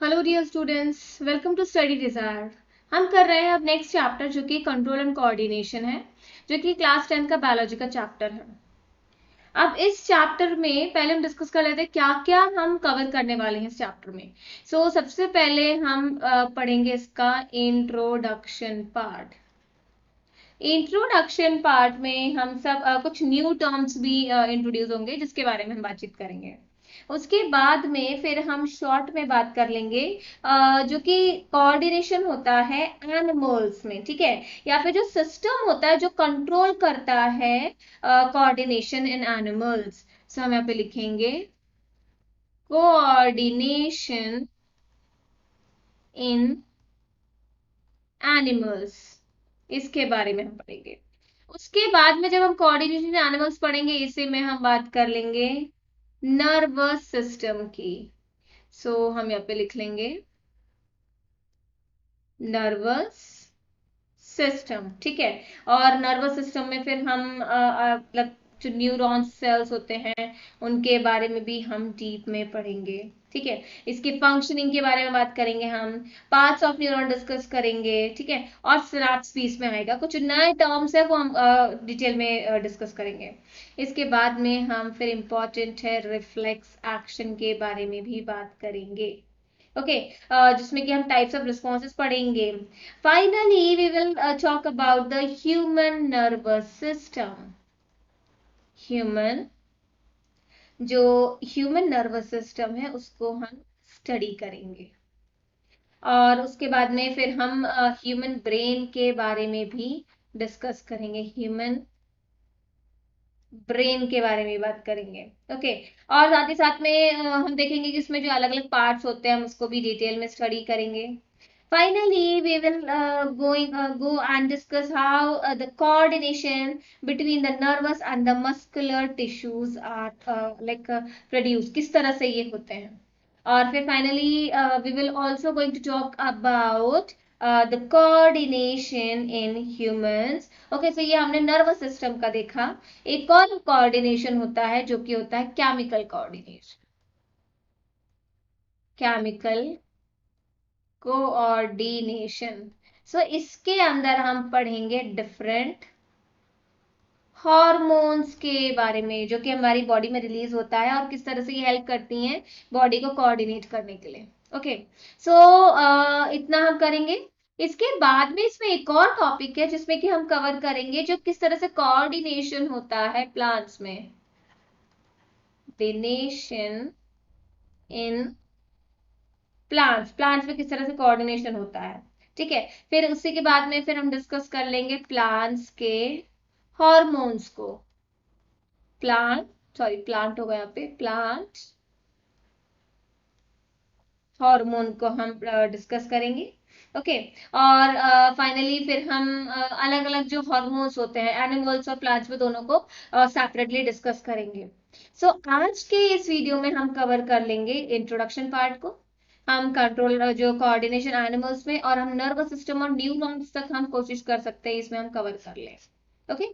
Hello dear students, welcome to Study Desire. हम कर रहे हैं अब नेक्स्ट चैप्टर जो कि कंट्रोल एंड कोऑर्डिनेशन है, जो कि क्लास 10 का बायोलॉजी का चैप्टर है। अब इस चैप्टर में पहले हम डिस्कस कर लेते हैं क्या क्या हम कवर करने वाले हैं इस चैप्टर में। सबसे पहले हम पढ़ेंगे इसका इंट्रोडक्शन पार्ट। इंट्रोडक्शन पार्ट में हम सब कुछ न्यू टर्म्स भी इंट्रोड्यूस होंगे जिसके बारे में हम बातचीत करेंगे। उसके बाद में फिर हम शॉर्ट में बात कर लेंगे जो कि कोऑर्डिनेशन होता है एनिमल्स में, ठीक है, या फिर जो सिस्टम होता है जो कंट्रोल करता है कोऑर्डिनेशन इन एनिमल्स। सो हम यहाँ पे लिखेंगे कोऑर्डिनेशन इन एनिमल्स, इसके बारे में हम पढ़ेंगे। उसके बाद में जब हम कोऑर्डिनेशन एनिमल्स पढ़ेंगे इसी में हम बात कर लेंगे नर्वस सिस्टम की। हम यहाँ पे लिख लेंगे नर्वस सिस्टम, ठीक है। और नर्वस सिस्टम में फिर हम मतलब जो न्यूरॉन्स सेल्स होते हैं उनके बारे में भी हम डीप में पढ़ेंगे, ठीक है। इसकी फंक्शनिंग के बारे में बात करेंगे, हम पार्ट्स ऑफ न्यूरॉन डिस्कस करेंगे, ठीक है। और सिनाप्स भी इसमें आएगा, कुछ नए टर्म्स है वो हम डिटेल में डिस्कस करेंगे। इसके बाद में हम फिर इम्पोर्टेंट है रिफ्लेक्स एक्शन के बारे में भी बात करेंगे, ओके, जिसमें कि हम टाइप्स ऑफ रिस्पॉन्सेज पढ़ेंगे। Finally we will talk about the human nervous system. Human जो ह्यूमन नर्वस सिस्टम है उसको हम स्टडी करेंगे। और उसके बाद में फिर हम ह्यूमन ब्रेन के बारे में भी डिस्कस करेंगे, ह्यूमन ब्रेन के बारे में बात करेंगे, ओके। और साथ ही साथ में हम देखेंगे कि इसमें जो अलग अलग पार्ट्स होते हैं हम उसको भी डिटेल में स्टडी करेंगे। Finally, we will go and discuss how the coordination between the nervous and the muscular tissues are produced, किस तरह से ये होते हैं। और फिर finally we will also going to talk about the coordination in humans. Okay, so ये हमने nervous system का देखा। एक और coordination होता है जो कि होता है chemical coordination, chemical कोऑर्डिनेशन। इसके अंदर हम पढ़ेंगे डिफरेंट हॉर्मोन्स के बारे में जो कि हमारी बॉडी में रिलीज होता है और किस तरह से ये हेल्प करती हैं बॉडी को कोऑर्डिनेट करने के लिए, ओके। इतना हम करेंगे। इसके बाद में इसमें एक और टॉपिक है जिसमें कि हम कवर करेंगे जो किस तरह से कोऑर्डिनेशन होता है प्लांट्स में, कोऑर्डिनेशन इन प्लांट्स में किस तरह से कोऑर्डिनेशन होता है, ठीक है। फिर उसी के बाद में फिर हम डिस्कस कर लेंगे प्लांट्स के हॉर्मोन्स को। प्लांट होगा यहाँ पे, प्लांट हार्मोन को हम डिस्कस करेंगे, ओके। और फाइनली फिर हम अलग अलग जो हार्मोन्स होते हैं एनिमल्स और प्लांट्स में दोनों को सेपरेटली डिस्कस करेंगे। आज के इस वीडियो में हम कवर कर लेंगे इंट्रोडक्शन पार्ट को, हम कंट्रोल जो कोऑर्डिनेशन एनिमल्स में, और हम नर्वस सिस्टम और न्यूरॉन्स तक हम कोशिश कर सकते हैं इसमें हम कवर कर लें, ओके।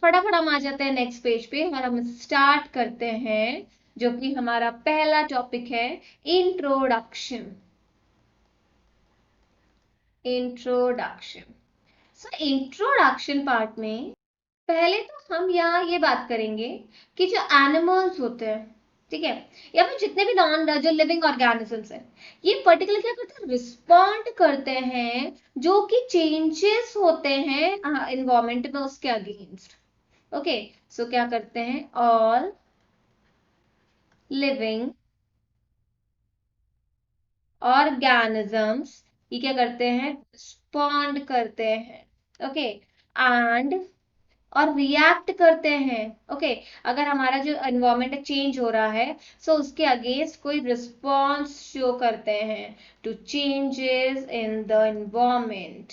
फटाफट हम आ जाते हैं नेक्स्ट पेज पे और हम स्टार्ट करते हैं जो कि हमारा पहला टॉपिक है इंट्रोडक्शन। इंट्रोडक्शन पार्ट में पहले तो हम यहाँ ये बात करेंगे कि जो एनिमल्स होते हैं, ठीक है, या फिर जितने भी नॉन जो लिविंग ऑर्गेनिजम्स हैं, ये पर्टिकुलर क्या करते हैं, रिस्पॉन्ड करते हैं जो कि चेंजेस होते हैं इन्वायरमेंट में उसके अगेंस्ट, ओके। क्या करते हैं, ऑल लिविंग ऑर्गेनिजम्स ये क्या करते हैं, रिस्पॉन्ड करते हैं, ओके, एंड और रिएक्ट करते हैं, ओके। अगर हमारा जो एनवायरमेंट चेंज हो रहा है उसके अगेंस्ट कोई रिस्पॉन्स शो करते हैं to changes in the environment,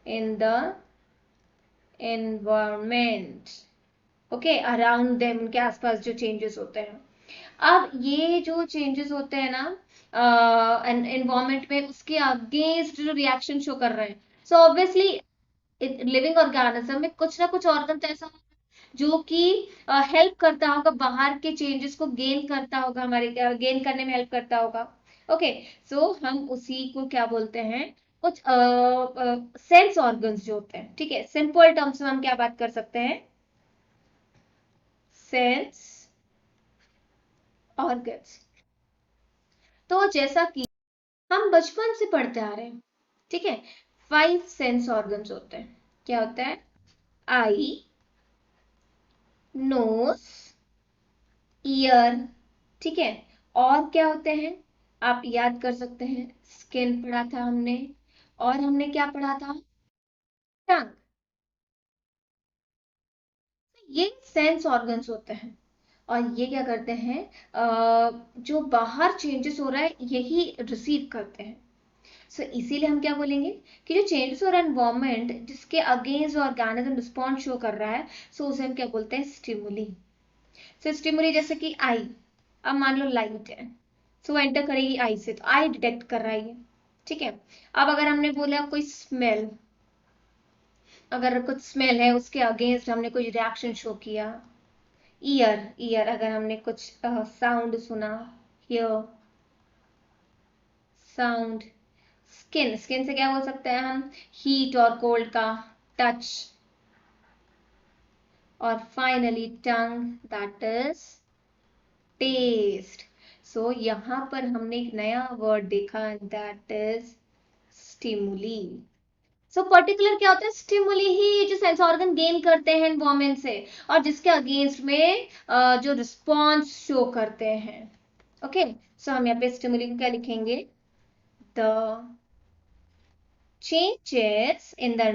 in the environment, okay, around them, उनके आसपास जो चेंजेस होते हैं। अब ये जो चेंजेस होते हैं ना एनवायरमेंट में उसके अगेंस्ट जो रिएक्शन शो कर रहे हैं, ऑब्वियसली लिविंग ऑर्गेनिज्म में कुछ ना कुछ ऑर्गन तो ऐसा जो कि हेल्प करता होगा, बाहर के चेंजेस को गेन करता होगा, हमारे गेन करने में हेल्प करता होगा। ओके, सो हम उसी को क्या बोलते हैं, कुछ सेंस ऑर्गन्स जो होते हैं, ठीक है, सिंपल टर्म्स में हम क्या बात कर सकते हैं, सेंस ऑर्गन्स। तो जैसा कि हम बचपन से पढ़ते आ रहे हैं, ठीक है, 5 सेंस ऑर्गन्स होते हैं। क्या होता है, आई, नोज, ईयर, ठीक है, और क्या होते हैं, आप याद कर सकते हैं, स्किन पढ़ा था हमने, और हमने क्या पढ़ा था, टंग। ये सेंस ऑर्गन्स होते हैं, और ये क्या करते हैं, जो बाहर चेंजेस हो रहा है यही रिसीव करते हैं। सो इसीलिए हम क्या बोलेंगे कि जो चेंजेस हो रहा है एनवायरमेंट जिसके अगेंस्ट ऑर्गेनिज्म रिस्पॉन्स शो कर रहा है, सो उसे हम क्या बोलते हैं, स्टिमुली। सो स्टिमुली जैसे कि आई, अब मान लो लाइट है, सो एंटर करेगी आई से, तो आई डिटेक्ट कर रहा है ये, ठीक है। अब अगर हमने बोला कोई स्मेल, अगर कुछ स्मेल है उसके अगेंस्ट हमने कोई रिएक्शन शो किया, ईयर, ईयर अगर हमने कुछ साउंड सुना, हियर साउंड, स्किन, स्किन से क्या बोल सकते हैं हम, हीट और कोल्ड का टच, और finally tongue, that is taste. So यहां पर हमने एक नया वर्ड देखा, that is stimuli. So particular क्या होता है, स्टिमुली ही जो सेंस ऑर्गन गेन करते हैं एनवायरमेंट से, और जिसके अगेंस्ट में जो रिस्पॉन्स शो करते हैं। ओके, सो हम यहाँ पे स्टिमुली को क्या लिखेंगे, the changes in the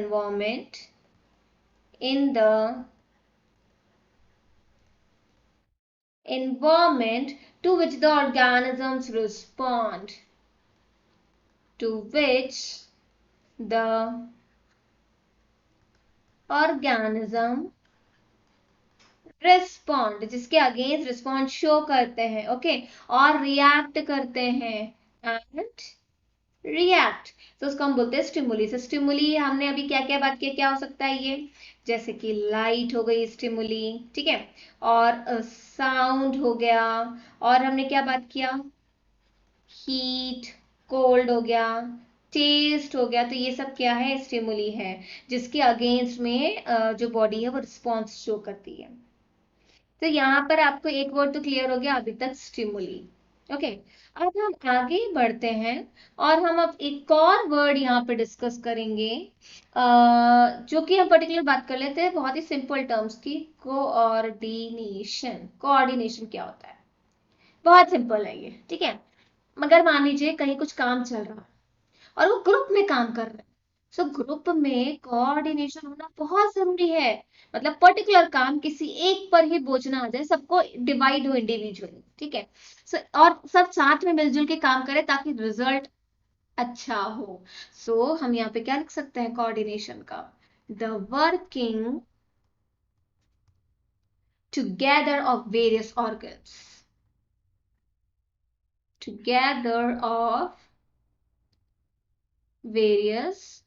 environment to which the organisms respond, to which the organism respond, जिसके अगेंस्ट रिस्पॉन्स शो करते हैं, ओके, और रिएक्ट करते हैं, एंड रिएक्ट, तो उसको हम बोलते हैं स्टिमुली। से स्टिमुली हमने अभी क्या क्या बात की, क्या हो सकता है ये, जैसे कि लाइट हो गई स्टिमुली, ठीक है, और साउंड हो गया, और हमने क्या बात किया, हीट, कोल्ड हो गया, टेस्ट हो गया, तो ये सब क्या है, स्टिमुली है, जिसके अगेंस्ट में जो बॉडी है वो रिस्पॉन्स शो करती है। तो यहाँ पर आपको एक वर्ड तो क्लियर हो गया अभी तक, स्टिमुली। ओके, अब हम आगे बढ़ते हैं, और हम अब एक और वर्ड यहाँ पे डिस्कस करेंगे, जो कि हम पर्टिकुलर बात कर लेते हैं बहुत ही सिंपल टर्म्स की, कोऑर्डिनेशन। कोऑर्डिनेशन क्या होता है, बहुत सिंपल है ये, ठीक है। मगर मान लीजिए कहीं कुछ काम चल रहा है और वो ग्रुप में काम कर रहे हैं, सो ग्रुप में कोऑर्डिनेशन होना बहुत जरूरी है, मतलब पर्टिकुलर काम किसी एक पर ही बोझ ना आ जाए, सबको डिवाइड हो इंडिविजुअली, ठीक है। सो और सब साथ में मिलजुल के काम करें ताकि रिजल्ट अच्छा हो। सो हम यहाँ पे क्या लिख सकते हैं कोऑर्डिनेशन का, the working together of various organs, together of various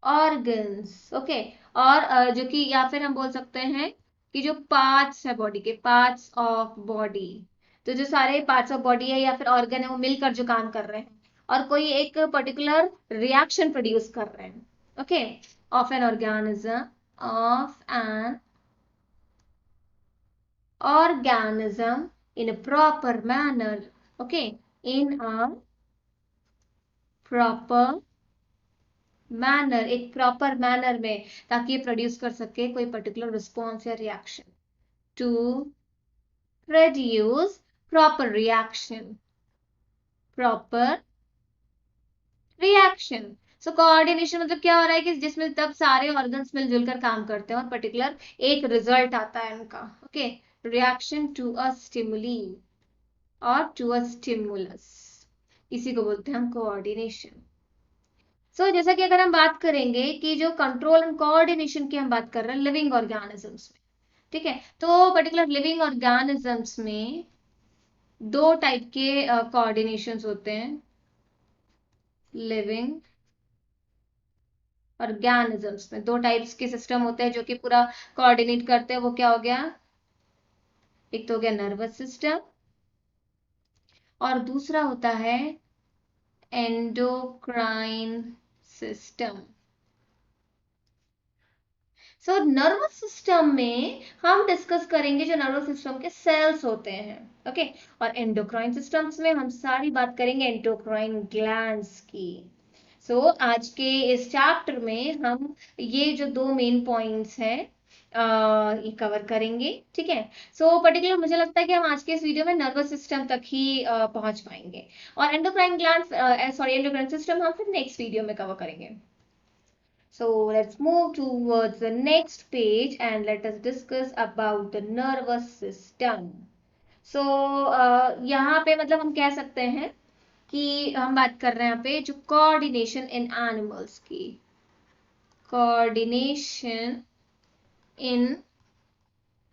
organs, okay, और जो कि या फिर हम बोल सकते हैं कि जो पार्ट्स है बॉडी के, पार्ट्स ऑफ बॉडी, तो जो सारे पार्ट्स ऑफ बॉडी है या फिर ऑर्गन है वो मिलकर जो काम कर रहे हैं और कोई एक पर्टिकुलर रिएक्शन प्रोड्यूस कर रहे हैं, ओके, ऑफ एन ऑर्गेनिज्म, ऑफ एन organism in a proper manner, okay, in a proper manner, एक प्रॉपर मैनर में, ताकि ये प्रोड्यूस कर सके कोई पर्टिकुलर रिस्पॉन्स या reaction, to produce proper reaction, proper reaction. So coordination मतलब क्या हो रहा है कि जिसमें तब सारे ऑर्गन्स मिलजुल कर काम करते हैं और पर्टिकुलर एक रिजल्ट आता है उनका, okay, reaction to a stimuli और टू अ स्टिमुलस, इसी को बोलते हैं हम कोऑर्डिनेशन। सो जैसा कि अगर हम बात करेंगे कि जो कंट्रोल एंड कोऑर्डिनेशन की हम बात कर रहे हैं लिविंग ऑर्गेनिजम्स में, ठीक है, तो पर्टिकुलर लिविंग ऑर्गेनिजम्स में दो टाइप के कोऑर्डिनेशंस होते हैं, लिविंग ऑर्गेनिजम्स में दो टाइप्स के सिस्टम होते हैं जो कि पूरा कोऑर्डिनेट करते हैं, वो क्या हो गया, एक तो हो गया नर्वस सिस्टम और दूसरा होता है endocrine system. So nervous system में हम डिस्कस करेंगे जो नर्वस सिस्टम के सेल्स होते हैं, ओके। और एंडोक्राइन सिस्टम्स में हम सारी बात करेंगे एंडोक्राइन ग्लैंड्स की। सो आज के इस चैप्टर में हम ये जो दो मेन पॉइंट्स हैं ये कवर करेंगे, ठीक है। सो पर्टिकुलर मुझे लगता है कि हम आज के इस वीडियो में नर्वस सिस्टम तक ही पहुंच पाएंगे, और endocrine gland sorry endocrine system हम फिर नेक्स्ट वीडियो में कवर करेंगे। So let's move towards the next page and let us discuss about the nervous system. So यहाँ पे मतलब हम कह सकते हैं कि हम बात कर रहे हैं यहाँ पे जो कोऑर्डिनेशन इन एनिमल्स की, कोऑर्डिनेशन इन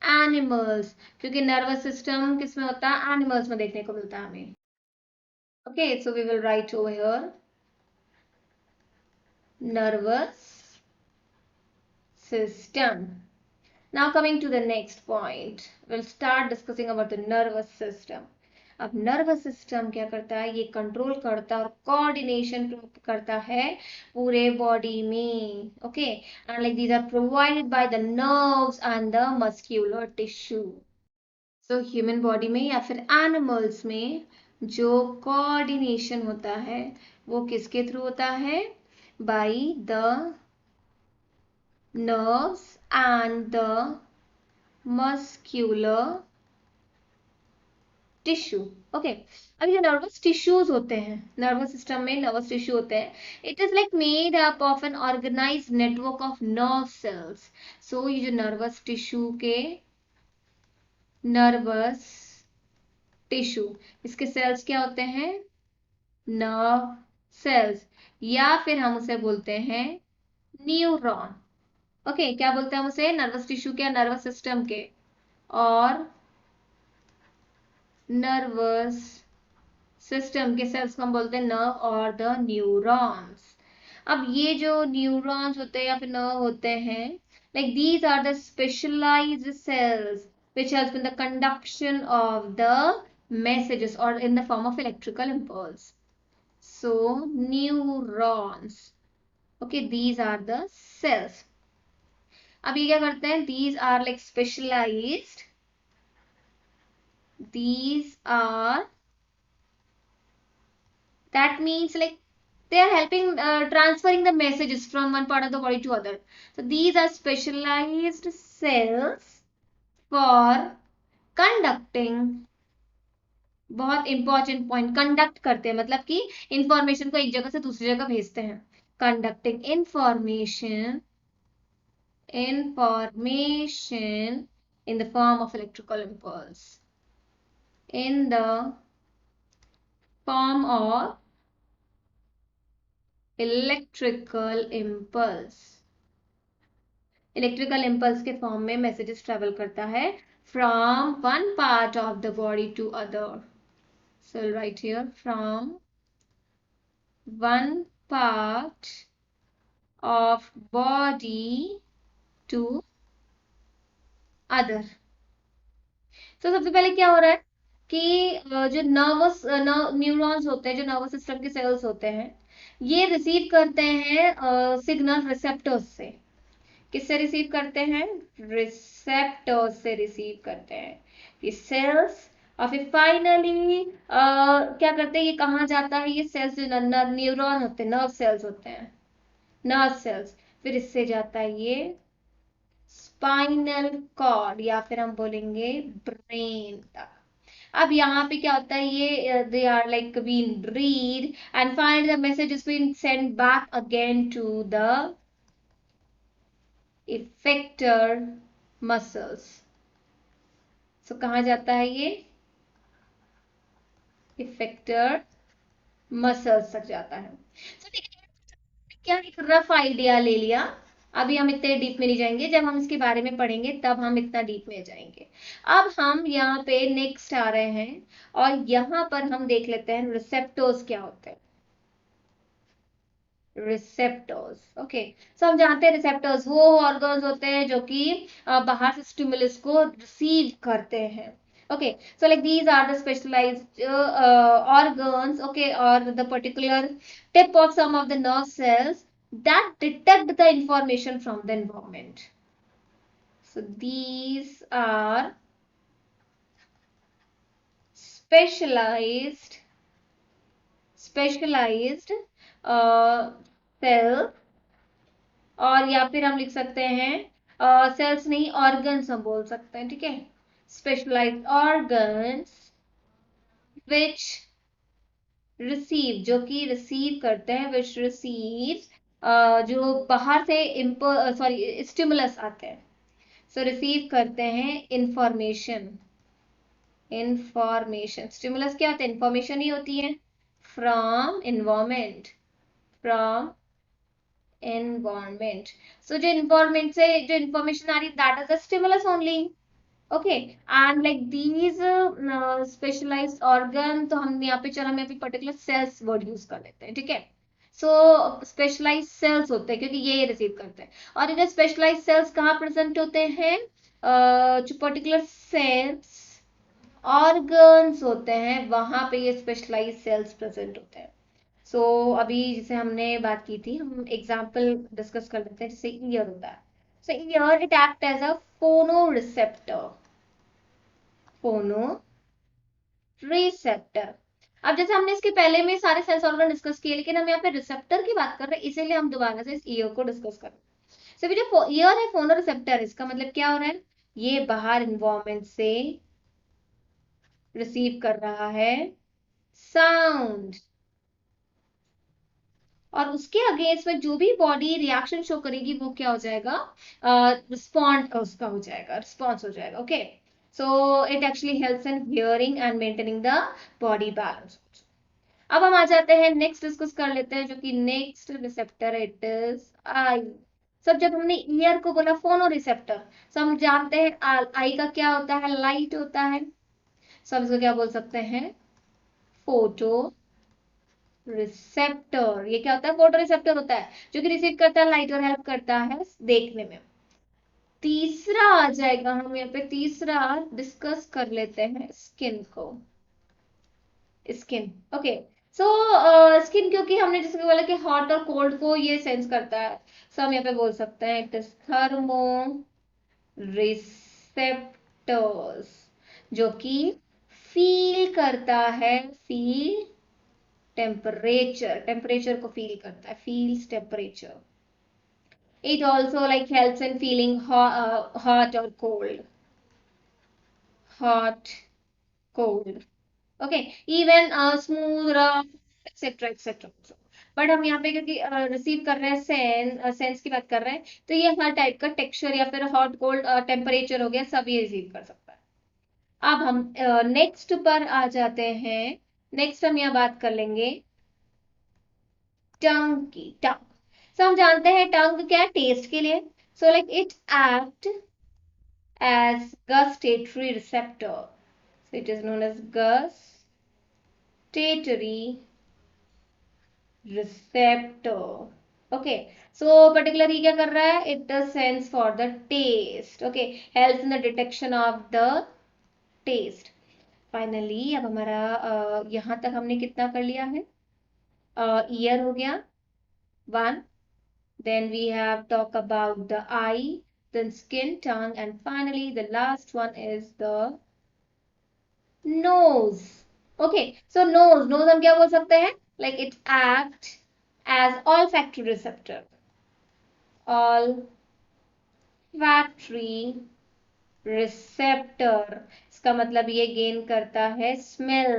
एनिमल्स, क्योंकि नर्वस सिस्टम किस में होता है, एनिमल्स में देखने को मिलता है हमें। Okay, so we will write over here nervous system. Now coming to the next point, we'll start discussing about the nervous system. अब नर्वस सिस्टम क्या करता है, ये कंट्रोल करता है और कोऑर्डिनेशन करता है पूरे बॉडी में, okay. And like these are provided by the nerves and the muscular tissue. So human body में या फिर एनिमल्स में जो कोऑर्डिनेशन होता है वो किसके थ्रू होता है, by the nerves and the muscular tissue, okay. अभी जो नर्वस टिश्यूज होते हैं, नर्वस सिस्टम में नर्वस टिश्यू होते हैं, it is like made up of an organised network of nerve cells. So ये जो नर्वस टिश्यू के नर्वस टिश्यू, इसके सेल्स क्या होते हैं, नर्व सेल्स, या फिर हम उसे बोलते हैं न्यूरॉन, ओके। क्या बोलते हैं हम उसे, नर्वस टिश्यू के, नर्वस सिस्टम के, और नर्वस सिस्टम के सेल्स को हम बोलते हैं नर्व और द न्यूरॉन्स। अब ये जो न्यूरॉन्स होते हैं या फिर नर्व होते हैं, like these are the specialized cells which help in the conduction of the messages or in the form of electrical impulse. So neurons, okay, these are the cells. अब ये क्या करते हैं, these are like specialized, these are, that means like they are helping transferring the messages from one part of the body to other. So these are specialized cells for conducting, बहुत important point, conduct करते हैं मतलब कि information को एक जगह से दूसरी जगह भेजते हैं, conducting information in the form of electrical impulse, in the form of electrical impulse, electrical impulse के फॉर्म में मैसेजेस ट्रेवल करता है from one part of the body to other. So right here, from one part of body to other. तो सबसे पहले क्या हो रहा है कि जो नर्वस न्यूरॉन्स होते हैं, जो नर्वस सिस्टम के सेल्स होते हैं, ये रिसीव करते हैं सिग्नल रिसेप्टर्स से। किससे रिसीव करते हैं, रिसेप्टर्स से रिसीव करते हैं ये सेल्स। और फिर फाइनली क्या करते हैं, ये कहाँ जाता है, ये सेल्स जो न्यूरॉन होते हैं, नर्व सेल्स होते हैं, नर्व सेल्स, फिर इससे जाता है ये स्पाइनल कॉर्ड या फिर हम बोलेंगे ब्रेन तक। अब यहाँ पे क्या होता है, ये they are like been read and finally the message is been send back again to the effector muscles. So कहाँ जाता है ये, इफेक्टर मसल्स तक जाता है। सो क्या एक रफ आइडिया ले लिया, अभी हम इतने डीप में नहीं जाएंगे, जब हम इसके बारे में पढ़ेंगे तब हम इतना डीप में जाएंगे। अब हम यहाँ पे नेक्स्ट आ रहे हैं और यहाँ पर हम देख लेते हैं रिसेप्टर्स क्या होते हैं, रिसेप्टर्स, ओके। सो हम जानते हैं रिसेप्टर्स वो ऑर्गन्स होते हैं जो कि बाहर से स्टिमुलस को रिसीव करते हैं। Okay, so like these are the specialized organs, okay, or the particular tip of some of the nerve cells that detect the information from the environment. So these are specialized cell, और या फिर हम लिख सकते हैं sales नहीं, organs हम बोल सकते हैं, ठीक है, स्पेशलाइज्ड ऑर्गन्स विच रिसीव, जो कि रिसीव करते हैं, विच रिसीव जो बाहर से सॉरी स्टिमुलस आते हैं, सो रिसीव करते हैं इंफॉर्मेशन। इंफॉर्मेशन, स्टिमुलस क्या होता है, इंफॉर्मेशन ही होती है, from environment, from environment. So जो environment से जो information आ रही है, that is the stimulus only. Okay, and like these specialized organ, तो हम यहाँ पे चलो, हम यहाँ पे particular cells word use कर लेते हैं, ठीक है। सो स्पेशलाइज सेल्स होते हैं क्योंकि ये रिसीव करते हैं, और ये स्पेशलाइज सेल्स कहाँ प्रेजेंट होते हैं, जो पर्टिकुलर सेल्स ऑर्गन्स होते हैं वहां पे ये स्पेशलाइज सेल्स प्रेजेंट होते हैं। सो अभी जैसे हमने बात की थी, हम एग्जाम्पल डिस्कस कर लेते हैं, जैसे ईयर होता है। So ear it act as a phono receptor, फोनो रिसेप्टर। अब जैसे हमने इसके पहले में सारे सेल्स ऑर्गन डिस्कस किए, लेकिन हम यहाँ पे रिसेप्टर की बात कर रहे हैं, इसीलिए हम दोबारा से इस ईयर को डिस्कस कर रहे हैं। सो जो ईयर है फोनो रिसेप्टर, इसका मतलब क्या हो रहा है, ये बाहर इन्वायरमेंट से रिसीव कर रहा है साउंड, और उसके अगेंस्ट में जो भी बॉडी रिएक्शन शो करेगी वो क्या हो जाएगा, रिस्पॉन्ड उसका हो जाएगा, रिस्पॉन्स हो जाएगा। Okay, so it actually helps in hearing and maintaining the body balance. अब हम आ जाते हैं नेक्स्ट, डिस्कस कर लेते हैं, जो कि next receptor it is I. सब जब हमने ईयर को बोला फोनो रिसेप्टर, सब हम जानते हैं आई का क्या होता है, लाइट होता है, सब इसको क्या बोल सकते हैं, फोटो रिसेप्टर। ये क्या होता है, फोटो रिसेप्टर होता है, जो कि रिसीव करता है लाइट और हेल्प करता है देखने में। तीसरा आ जाएगा, हम यहाँ पे तीसरा डिस्कस कर लेते हैं स्किन को। स्किन, ओके, सो स्किन, क्योंकि हमने जैसे कि बोला कि हॉट और कोल्ड को ये सेंस करता है, सो हम यहाँ पे बोल सकते हैं इट इज थर्मो रिसेप्टर्स, जो कि फील करता है, फील टेम्परेचर, टेम्परेचर को फील करता है, feels temperature. It also like helps in feeling hot और cold, hot, cold, okay, even smooth, rough, etc etc। But हम यहाँ पे क्योंकि रिसीव कर रहे हैं सेंस की बात कर रहे हैं, तो ये हर टाइप का टेक्सचर या फिर हॉट कोल्ड टेम्परेचर हो गया, सब ये रिसीव कर सकता है। अब हम नेक्स्ट पर आ जाते हैं। नेक्स्ट हम यहाँ बात कर लेंगे टंग की। टंग, सो हम जानते हैं टंग क्या है, टेस्ट के लिए। So like it act as gustatory receptor. So it is known as gustatory receptor. Okay. So particularly क्या कर रहा है, it does sense for the taste. Okay. Helps in the detection of the taste. Finally अब हमारा यहाँ तक हमने कितना कर लिया है, ईयर हो गया one, then we have talk about the eye, then skin, tongue, and finally the last one is the nose. Okay, so nose हम क्या बोल सकते हैं, like it act as olfactory receptor, olfactory receptor। इसका मतलब ये गेन करता है smell,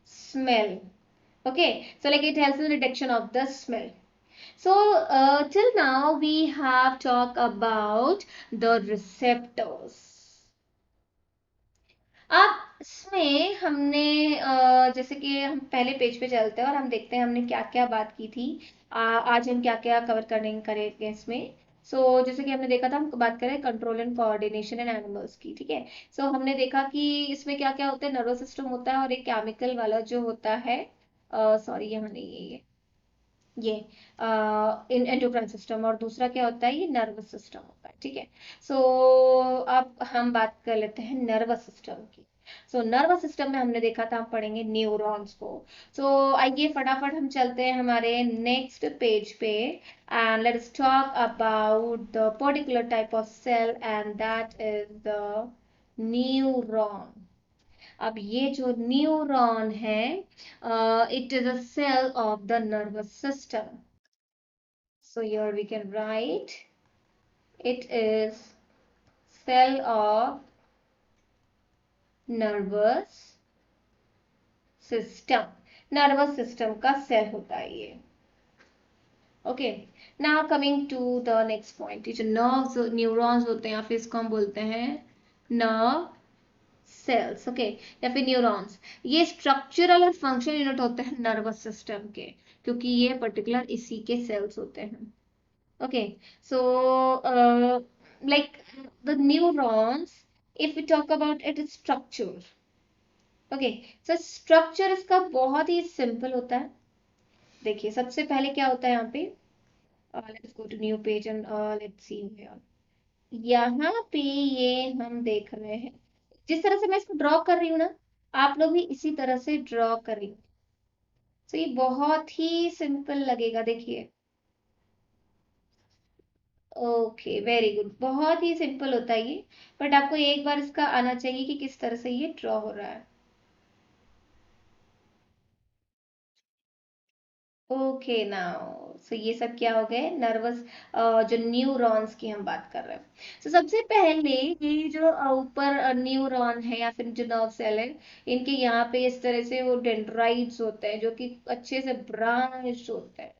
smell। Okay, so like it helps in detection of the smell। So till now we have talked about the receptors। अब इसमें हमने जैसे कि हम पहले पेज पे चलते हैं और हम देखते हैं हमने क्या क्या बात की थी, आज हम क्या क्या कवर करेंगे इसमें। जैसे कि हमने देखा था, हम बात करें control and coordination in animals की, ठीक है। हमने देखा कि इसमें क्या क्या होता है, नर्वस सिस्टम होता है और एक केमिकल वाला जो होता है, सॉरी यहाँ नहीं है ये, ये इन एंडोक्राइन सिस्टम, और दूसरा क्या होता है, ये नर्वस सिस्टम होता है, ठीक है। सो अब हम बात कर लेते हैं नर्वस सिस्टम की। सो नर्वस सिस्टम में हमने देखा था, हम पढ़ेंगे न्यूरॉन्स को। सो आइए फटाफट हम चलते हैं हमारे नेक्स्ट पेज पे, and let's talk about the particular type of cell, and that is the neuron. अब ये जो न्यूरॉन है, it is a cell of the nervous system. So here we can write it is cell of nervous system. Nervous system का cell होता है ये. Okay, now coming to the next point. ये जो नर्व्स न्यूरॉन्स होते हैं, या फिर इसको हम बोलते हैं नर्व सेल्स, ओके, या फिर न्यूरॉन्स. ये स्ट्रक्चरल और फंक्शनल यूनिट होते हैं नर्वस सिस्टम के, क्योंकि ये पर्टिकुलर इसी के सेल्स होते हैं. Okay, so like the neurons, if we talk about its structure, okay, so structure इसका बहुत ही सिंपल होता है. देखिए सबसे पहले क्या होता है यहाँ पे, let's go to new page and let's see here. यहाँ पे ये हम देख रहे हैं, जिस तरह से मैं इसको ड्रॉ कर रही हूँ ना, आप लोग भी इसी तरह से ड्रॉ करेंगे. तो ये बहुत ही सिंपल लगेगा, देखिए. ओके, वेरी गुड, बहुत ही सिंपल होता है ये, बट आपको एक बार इसका आना चाहिए कि किस तरह से ये ड्रॉ हो रहा है. ओके नाउ, सो ये सब क्या हो गए, नर्वस, जो न्यूरॉन्स की हम बात कर रहे हैं. तो सबसे पहले ये जो ऊपर न्यूरॉन है या फिर जो नर्व सेल है, इनके यहाँ पे इस तरह से वो डेंड्राइट्स होते हैं, जो कि अच्छे से ब्रांच होते हैं,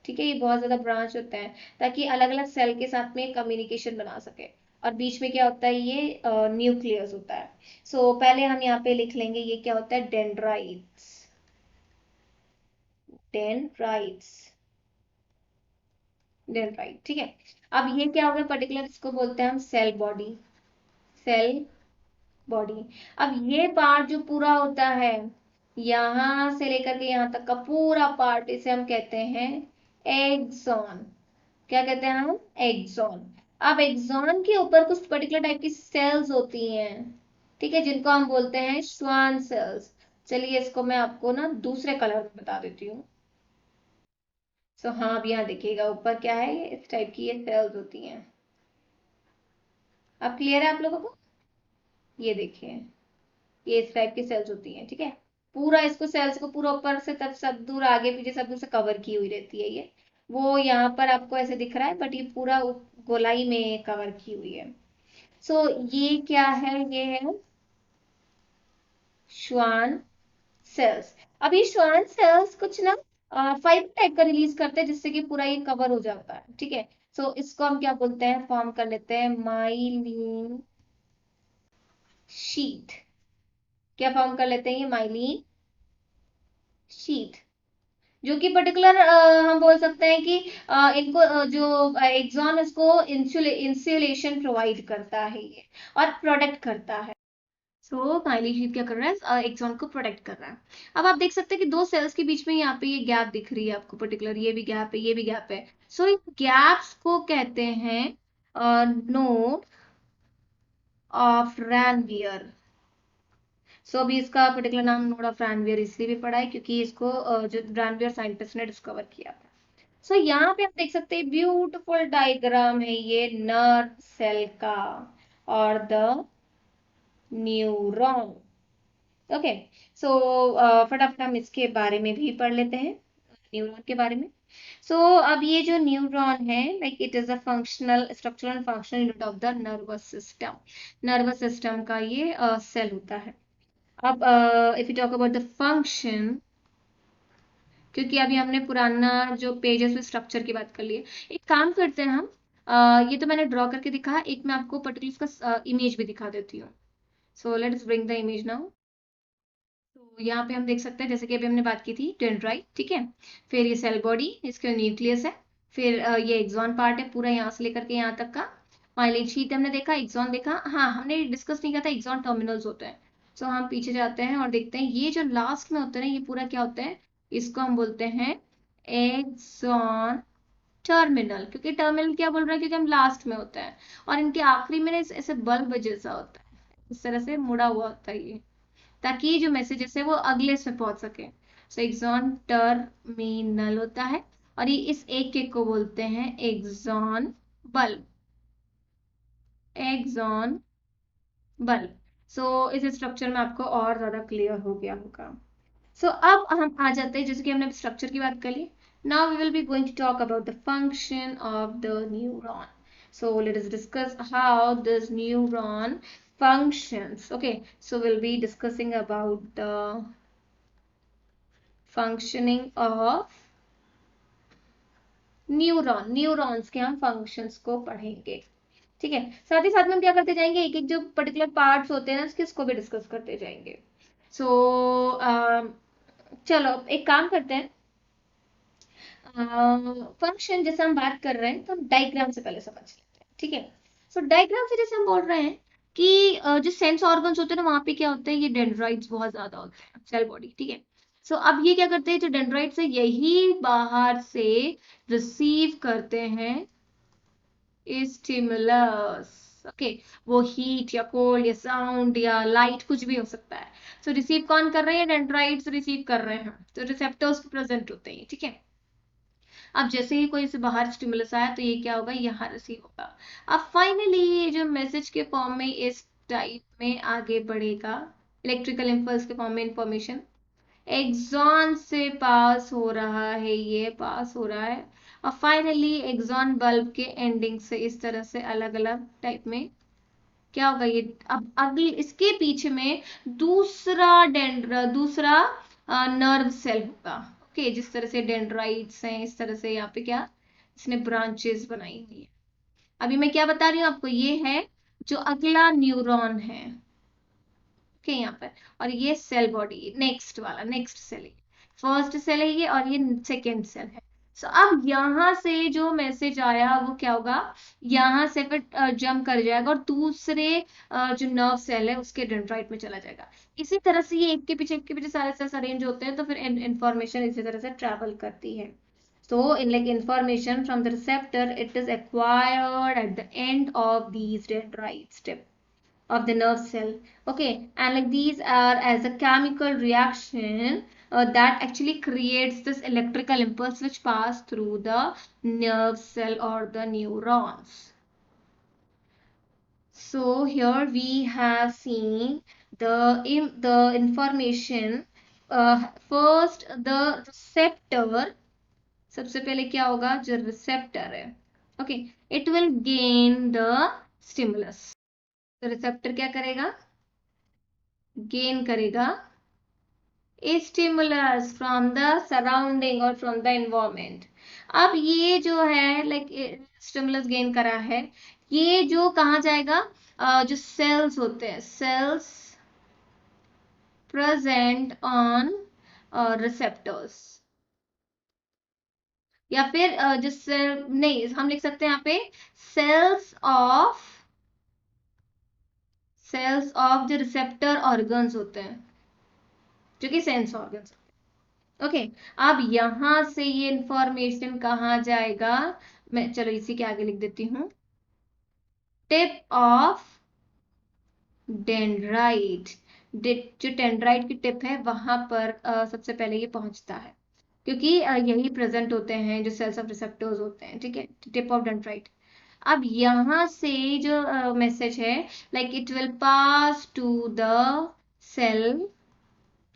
ठीक है. ये बहुत ज्यादा ब्रांच होते हैं, ताकि अलग अलग सेल के साथ में कम्युनिकेशन बना सके. और बीच में क्या होता है, ये न्यूक्लियस होता है. सो पहले हम यहाँ पे लिख लेंगे, ये क्या होता है, डेंड्राइट्स. डेंड्राइट्स, डेंड्राइट, ठीक है. अब ये क्या हो गया पर्टिकुलर, इसको बोलते हैं हम सेल बॉडी. Cell body. अब ये पार्ट जो पूरा होता है, यहां से लेकर के यहां तक का पूरा पार्ट, इसे हम कहते हैं एक्सॉन. क्या कहते हैं हम, एक्सॉन. अब एक्सॉन के ऊपर कुछ पर्टिकुलर टाइप की सेल्स होती हैं, ठीक है, जिनको हम बोलते हैं श्वान सेल्स. चलिए इसको मैं आपको ना दूसरे कलर में बता देती हूँ. सो हाँ, अब यहाँ देखिएगा ऊपर क्या है, ये इस टाइप की ये सेल्स होती हैं. अब क्लियर है आप लोगों को, ये देखिए, ये इस टाइप की सेल्स होती हैं, ठीक है. पूरा इसको सेल्स को पूरा ऊपर से तब सब दूर आगे पीछे सब दूर से कवर की हुई रहती है ये. वो यहाँ पर आपको ऐसे दिख रहा है, बट ये पूरा गोलाई में कवर की हुई है. सो ये क्या है, ये है श्वान सेल्स. अब ये श्वान सेल्स कुछ ना फाइबर टाइप का रिलीज करते हैं, जिससे कि पूरा ये कवर हो जाता है, ठीक है. सो इसको हम क्या बोलते हैं, फॉर्म कर लेते हैं माइलिन शीथ. क्या फॉर्म कर लेते हैं, ये माइलिन शीथ, जो कि पर्टिकुलर हम बोल सकते हैं कि इनको जो एक्सॉन इसको इंसुलेशन प्रोवाइड करता है ये, और प्रोटेक्ट करता है. सो माइलिन शीथ क्या कर रहा है, एक्सॉन को प्रोटेक्ट कर रहा है. अब आप देख सकते हैं कि दो सेल्स के बीच में यहाँ पे ये गैप दिख रही है आपको पर्टिकुलर, ये भी गैप है, ये भी गैप है. सो इन गैप्स को कहते हैं नोड ऑफ रैनवियर. सो अभी इसका पर्टिकुलर नाम नोड ऑफ रैनवियर इसलिए भी पड़ा है, क्योंकि इसको जो रैनवियर साइंटिस्ट ने डिस्कवर किया था. सो यहाँ पे आप देख सकते हैं ब्यूटीफुल डायग्राम है ये नर्व सेल का और द न्यूरॉन. ओके, सो फटाफट हम इसके बारे में भी पढ़ लेते हैं, न्यूरॉन के बारे में. सो अब ये जो न्यूरॉन है, like it is a functional structural and functional unit of the nervous system. Nervous system का ये सेल होता है. अब if you talk about the function, क्योंकि अभी हमने पुराना जो पेजेस में स्ट्रक्चर की बात कर ली है, एक काम करते हैं हम, ये तो मैंने ड्रॉ करके दिखा, एक मैं आपको पर्टिकुलर इसका इमेज भी दिखा देती हूँ. So let's bring the image now. तो यहाँ पे हम देख सकते हैं, जैसे कि अभी हमने बात की थी डेंड्राइट, ठीक है. फिर ये सेल बॉडी, इसका न्यूक्लियस है. फिर ये एक्सॉन पार्ट है पूरा, यहाँ से लेकर के यहाँ तक का. माइलिन शीथ हमने देखा, एक्सॉन देखा. हाँ, हमने डिस्कस नहीं किया था, एक्सॉन टर्मिनल्स होते हैं. सो हम पीछे जाते हैं और देखते हैं, ये जो लास्ट में होता है ना, ये पूरा क्या होता है, इसको हम बोलते हैं एक्सॉन टर्मिनल, क्योंकि टर्मिनल क्या बोल रहा है, क्योंकि हम लास्ट में होता है और इनके आखिरी में ना ऐसे बल्ब जैसा होता है, इस तरह से मुड़ा हुआ होता है ये, ताकि ये जो मैसेजेस है वो अगले से पहुंच सके। सो एक्सॉन टर्मिनल होता है और ये इस एक केक को बोलते हैं एक्सॉन बल्ब, एक्सॉन बल्ब। सो इस स्ट्रक्चर में आपको और ज्यादा क्लियर हो गया होगा। सो अब हम आ जाते हैं, जैसे कि हमने स्ट्रक्चर की बात कर ली, now we will be going to talk about the function of the neuron. So let us discuss how this neuron functions. Okay, so we'll be discussing about the functioning of neuron, neurons के हम functions को पढ़ेंगे। ठीक है, साथ ही साथ में हम क्या करते जाएंगे, एक एक जो पर्टिकुलर पार्ट्स होते हैं ना उसको भी डिस्कस करते जाएंगे। सो चलो एक काम करते हैं, फंक्शन जैसे हम बात कर रहे हैं तो हम डायग्राम से पहले समझ लेते हैं। ठीक है, सो डायग्राम से जैसे हम बोल रहे हैं कि जो सेंस ऑर्गन्स होते हैं ना वहां पे क्या होता है, ये डेंड्राइट्स बहुत ज्यादा होते हैं, सेल बॉडी। ठीक है, सो अब ये क्या करते हैं, जो डेंड्राइट्स है यही बाहर से रिसीव करते हैं स्टिमुलस। ओके, वो हीट या कोल्ड या साउंड या लाइट कुछ भी हो सकता है। सो रिसीव कौन कर रहे हैं, डेंड्राइट्स रिसीव कर रहे हैं, तो रिसेप्टर्स प्रेजेंट होते हैं। ठीक है, अब जैसे ही कोई से बाहर स्टिमुलस आया तो ये क्या होगा, यहाँ रिसीव होगा। अब फाइनली ये जो मैसेज के फॉर्म में इस टाइप में आगे बढ़ेगा, इलेक्ट्रिकल इम्पल्स के फॉर्म में इंफॉर्मेशन एक्सॉन से पास हो रहा है, ये पास हो रहा है और फाइनली एक्सॉन बल्ब के एंडिंग से इस तरह से अलग अलग टाइप में क्या होगा ये। अब अगले इसके पीछे में दूसरा नर्व सेल होगा। ओके, जिस तरह से डेंड्राइट्स हैं इस तरह से यहाँ पे क्या इसने ब्रांचेस बनाई हुई है। अभी मैं क्या बता रही हूँ आपको, ये है जो अगला न्यूरॉन है। ओके, यहाँ पर, और ये सेल बॉडी नेक्स्ट वाला, नेक्स्ट सेल है, फर्स्ट सेल है ये और ये सेकेंड सेल है। सो अब यहाँ से जो मैसेज आया वो क्या होगा, यहाँ से फिर जंप कर जाएगा और दूसरे जो नर्व सेल है उसके डेंड्राइट में चला जाएगा। इसी तरह से ये एक के पीछे सारे सेल्स अरेंज होते हैं, तो फिर इंफॉर्मेशन इसी तरह से ट्रेवल करती है। So in like information from the receptor, it is acquired at the end of these dendrite step of the nerve cell. Okay, and like these are as a chemical reaction that actually creates this electrical impulse which pass through the nerve cell or the neurons. So here we have seen the information, first the receptor, सबसे पहले क्या होगा, जो receptor है, okay, it will gain the stimulus. तो receptor क्या करेगा, gain करेगा स्टिमुलस फ्रॉम द सराउंडिंग और फ्रॉम द एनवायरमेंट। अब ये जो है लाइक स्टिमुलस गेन करा है, ये जो कहाँ जाएगा, जो सेल्स होते हैं, सेल्स प्रेजेंट ऑन रिसेप्टर्स, या फिर जो सेल नहीं, हम लिख सकते हैं यहाँ पे सेल्स ऑफ जो रिसेप्टर ऑर्गन्स होते हैं, जो कि सेंस ऑर्गन्स। ओके, अब यहां से ये इंफॉर्मेशन कहाँ जाएगा, मैं चलो इसी के आगे लिख देती हूँ, टिप ऑफ डेंड्राइट। जो डेंड्राइट की टिप है वहां पर सबसे पहले ये पहुंचता है, क्योंकि यही प्रेजेंट होते हैं जो सेल्स ऑफ रिसेप्टर्स होते हैं। ठीक है, टिप ऑफ डेंड्राइट। अब यहाँ से जो मैसेज है, like it will pass to the cell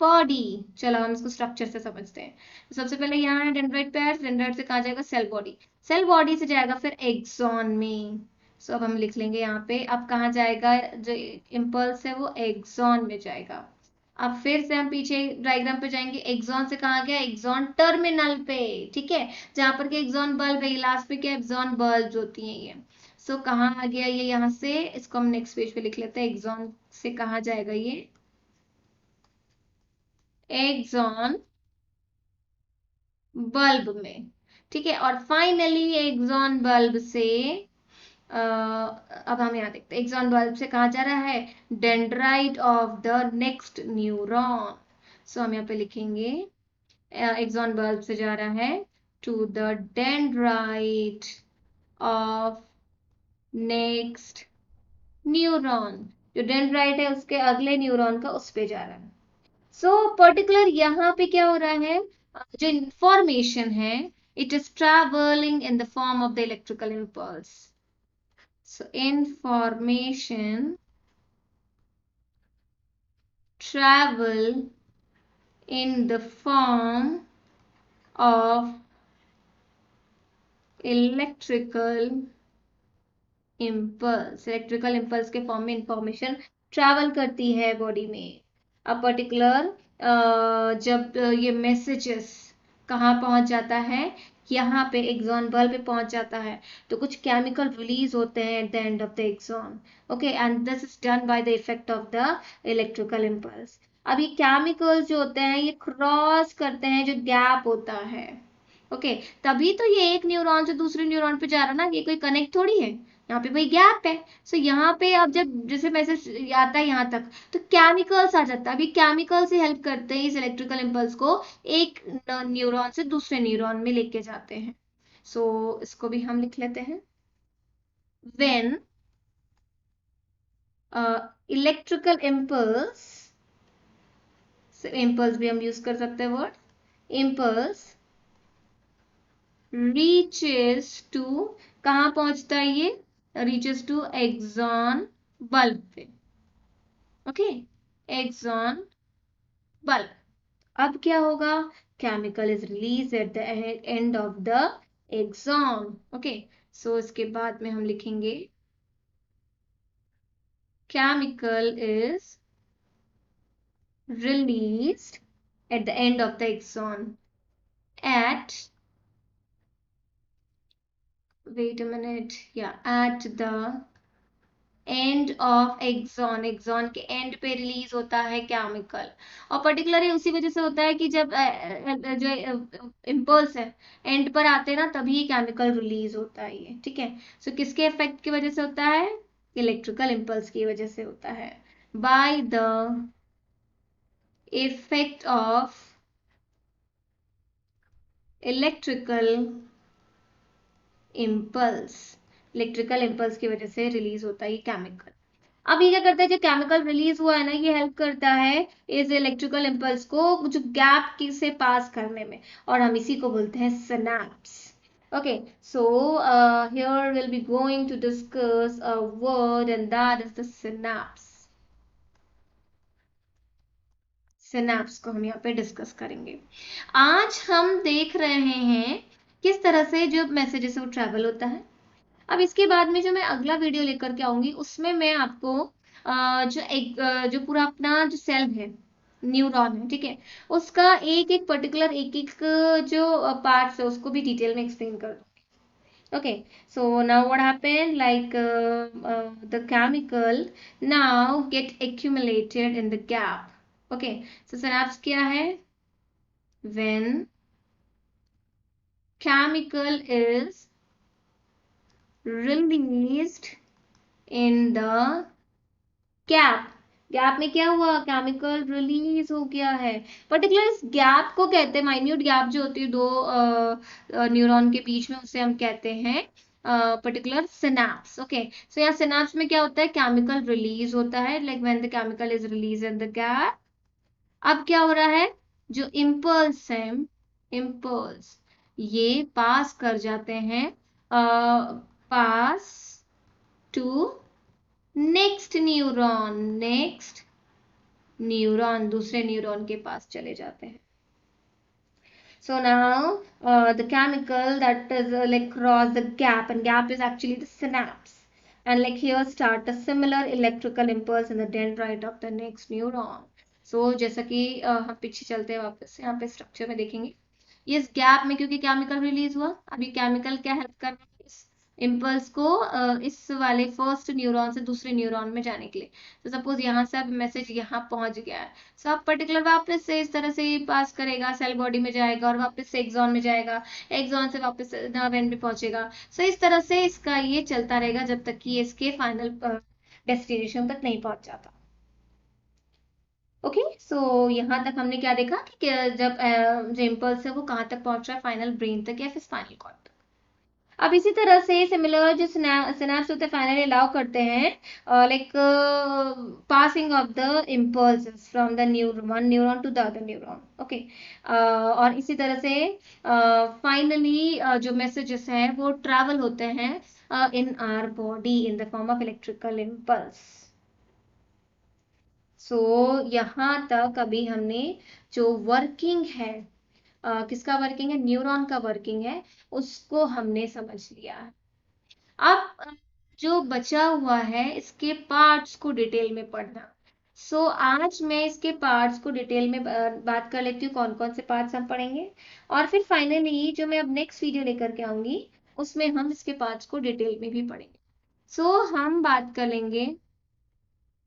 body. चलो हम इसको स्ट्रक्चर से समझते हैं। तो सबसे पहले यहाँ है डेंड्राइट पेयर, डेंड्राइट से कहाँ जाएगा, सेल बॉडी, सेल बॉडी से जाएगा फिर एक्सॉन में। सो अब हम लिख लेंगे यहाँ पे, अब कहाँ जाएगा, जो इम्पल्स है वो एक्सॉन में जाएगा। अब फिर से हम पीछे डायग्राम पे जाएंगे, एक्सॉन से कहाँ गया, एक्सॉन टर्मिनल पे। ठीक है, जहां पर के एक्सॉन बल्ब है, लास्ट पे क्या एक्सॉन बल्ब होती हैं ये। सो कहाँ आ गया ये, यहाँ से, इसको हम नेक्स्ट पेज पे लिख लेते हैं, एक्सॉन से कहाँ जाएगा ये, एक्सॉन बल्ब में। ठीक है, और फाइनली एक्सॉन बल्ब से अब हम यहाँ देखते हैं, एक्सॉन बल्ब से कहाँ जा रहा है, dendrite of the next neuron. So हम यहाँ पे लिखेंगे एक्सॉन बल्ब से जा रहा है to the dendrite of next neuron. जो डेंड्राइट है उसके अगले न्यूरॉन का उस पे जा रहा है। सो पर्टिकुलर यहाँ पे क्या हो रहा है, जो इंफॉर्मेशन है it is travelling in the form of the electrical impulse. So information travel in the form of electrical impulse। Electrical impulse के फॉर्म में इंफॉर्मेशन ट्रैवल करती है बॉडी में। अब पर्टिकुलर जब ये मैसेजेस कहाँ पहुंच जाता है, यहाँ पे एक्सॉन बल्ब पे पहुंच जाता है तो कुछ केमिकल रिलीज होते हैं at the end of the axon. Okay, and this is done by the effect of the electrical impulse. अब ये केमिकल्स जो होते हैं ये क्रॉस करते हैं जो गैप होता है। ओके, तभी तो ये एक न्यूरॉन से दूसरे न्यूरॉन पे जा रहा ना, ये कोई कनेक्ट थोड़ी है, यहाँ पे भाई गैप है। सो यहाँ पे अब जब जैसे मैसेज आता है यहाँ तक तो केमिकल्स आ जाता है। अभी केमिकल्स ही हेल्प करते हैं इस इलेक्ट्रिकल इम्पल्स को एक न्यूरॉन से दूसरे न्यूरॉन में लेके जाते हैं। सो इसको भी हम लिख लेते हैं। व्हेन इलेक्ट्रिकल इम्पल्स, इम्पल्स भी हम यूज कर सकते हैं वर्ड, इम्पल्स रीचेस टू, कहाँ पहुंचता है ये, रीचेस टू एक्सॉन बल्ब पे। Okay, axon bulb. अब क्या होगा, chemical is release at the end of the axon. Okay, so इसके बाद में हम लिखेंगे chemical is released at the end of the axon at, wait a minute, yeah, at the end of axon. Axon के end पे release होता है chemical, और पर्टिकुलरली उसी वजह से होता है कि जब जो इम्पल्स है एंड पर आते हैं ना तभी केमिकल रिलीज होता है ये। ठीक है, सो किसके इफेक्ट की वजह से होता है, इलेक्ट्रिकल इम्पल्स की वजह से होता है, by the effect of electrical impulse. Electrical impulse की वजह से रिलीज होता है ये केमिकल। अब ये क्या करता है, जो केमिकल रिलीज हुआ है ना ये हेल्प करता है इस इलेक्ट्रिकल इम्पल्स को जो गैप से पास करने में, और हम इसी को बोलते हैं synapse. Okay, so here we'll be going to discuss a word and that is the synapse. Synapse को हम यहाँ पे डिस्कस करेंगे। आज हम देख रहे हैं किस तरह से जो मैसेजेस है वो ट्रैवल होता है। अब इसके बाद में जो मैं अगला वीडियो लेकर के आऊंगी उसमें मैं आपको जो पूरा अपना जो सेल है, न्यूरॉन है, ठीक है, उसका एक एक पर्टिकुलर एक एक जो पार्ट्स है उसको भी डिटेल में एक्सप्लेन कर दूंगी। Okay, so now what happened, like the chemical now get accumulated in the gap. Okay, so synapse क्या है, when chemical is released in the gap। Gap में क्या हुआ, केमिकल रिलीज हो गया है। पर्टिकुलर इस गैप को कहते हैं, माइन्यूट गैप जो होती है दो न्यूरॉन के बीच में, उसे हम कहते हैं पर्टिकुलर सिनैप्स। ओके, सो यहाँ सिनैप्स में क्या होता है, केमिकल रिलीज होता है, like when the chemical is release in the gap. अब क्या हो रहा है, जो इम्पल्स है, इम्पल्स ये पास कर जाते हैं, pass to next neuron, next neuron, दूसरे न्यूरॉन के पास चले जाते हैं। So now the chemical that is like cross the gap, and gap is actually the synapse, and like here start a similar electrical impulse in the dendrite of the next neuron. So जैसा कि हम पीछे चलते हैं वापस यहाँ पे structure में देखेंगे, इस गैप में क्योंकि केमिकल रिलीज हुआ, अभी केमिकल क्या हेल्प कर रहा है इस इम्पल्स को इस वाले फर्स्ट न्यूरॉन से दूसरे न्यूरॉन में जाने के लिए। तो सपोज यहाँ से अब मैसेज यहाँ पहुंच गया है, सो अब पर्टिकुलर वापस से इस तरह से पास करेगा, सेल बॉडी में जाएगा और वापस से एक्सॉन में जाएगा, एक्सॉन से वापस नर्व एंड पे पहुंचेगा। सो इस तरह से इसका ये चलता रहेगा जब तक कि इसके फाइनल डेस्टिनेशन तक नहीं पहुंच जाता। ओके, सो यहाँ तक हमने क्या देखा कि जब जो इम्पल्स है वो कहाँ तक पहुंच रहा है, फाइनल ब्रेन तक या फिर स्पाइनल कॉर्ड तक। अब इसी तरह से सिमिलर जो सिनेप्स होते हैं फाइनली अलाउ करते हैं like passing of the impulse from the one neuron to the other neuron. Okay, और इसी तरह से फाइनली जो मैसेजेस हैं वो ट्रैवल होते हैं in our body in the form of electrical impulse. So यहाँ तक अभी हमने जो वर्किंग है, किसका वर्किंग है, न्यूरॉन का वर्किंग है, उसको हमने समझ लिया है। अब जो बचा हुआ है इसके पार्ट्स को डिटेल में पढ़ना। सो आज मैं इसके पार्ट्स को डिटेल में बात कर लेती हूँ, कौन कौन से पार्ट्स हम पढ़ेंगे, और फिर फाइनली जो मैं अब नेक्स्ट वीडियो लेकर के आऊंगी उसमें हम इसके पार्ट्स को डिटेल में भी पढ़ेंगे। सो हम बात कर लेंगे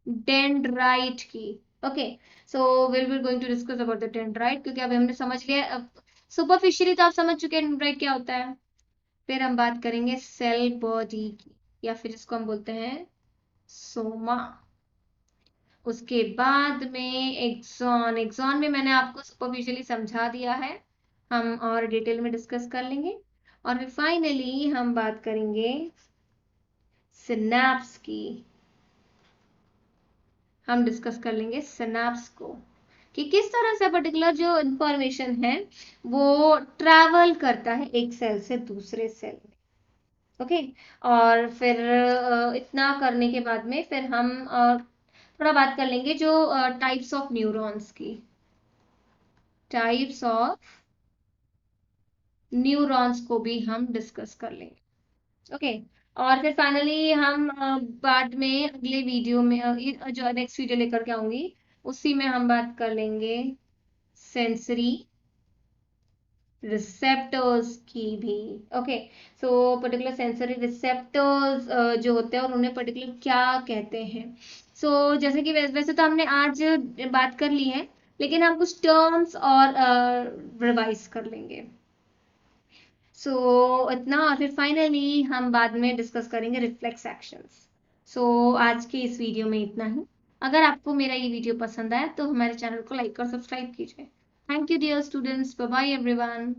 डेंड्राइट की। Okay, so will be going to discuss about the dendrite, क्योंकि अभी हमने समझ लिया, सुपरफिशियली तो आप समझ चुके हैं डेंड्राइट क्या होता है। फिर हम बात करेंगे सेल बॉडी की, या फिर इसको हम बोलते हैं सोमा। उसके बाद में एक्सॉन, एक्सॉन में मैंने आपको सुपरफिशियली समझा दिया है, हम और डिटेल में डिस्कस कर लेंगे। और फिर फाइनली हम बात करेंगे सिनैप्स की, हम डिस्कस कर लेंगे सिनैप्स को कि किस तरह से पर्टिकुलर जो इंफॉर्मेशन है वो ट्रैवल करता है एक सेल से दूसरे सेल में। ओके, और फिर इतना करने के बाद में फिर हम थोड़ा बात कर लेंगे जो टाइप्स ऑफ न्यूरॉन्स की, टाइप्स ऑफ न्यूरॉन्स को भी हम डिस्कस कर लेंगे। ओके, और फिर फाइनली हम बाद में अगले वीडियो में जो नेक्स्ट वीडियो लेकर के आऊंगी उसी में हम बात कर लेंगे सेंसरी रिसेप्टर्स की भी। Okay, so particular sensory receptors जो होते हैं और उन्हें पर्टिकुलर क्या कहते हैं। सो जैसे कि वैसे तो हमने आज बात कर ली है, लेकिन हम कुछ टर्म्स और रिवाइज कर लेंगे। सो इतना, और फिर फाइनली हम बाद में डिस्कस करेंगे रिफ्लेक्स एक्शंस। सो आज के इस वीडियो में इतना ही। अगर आपको मेरा ये वीडियो पसंद आया तो हमारे चैनल को लाइक और सब्सक्राइब कीजिए। Thank you dear students, bye bye everyone.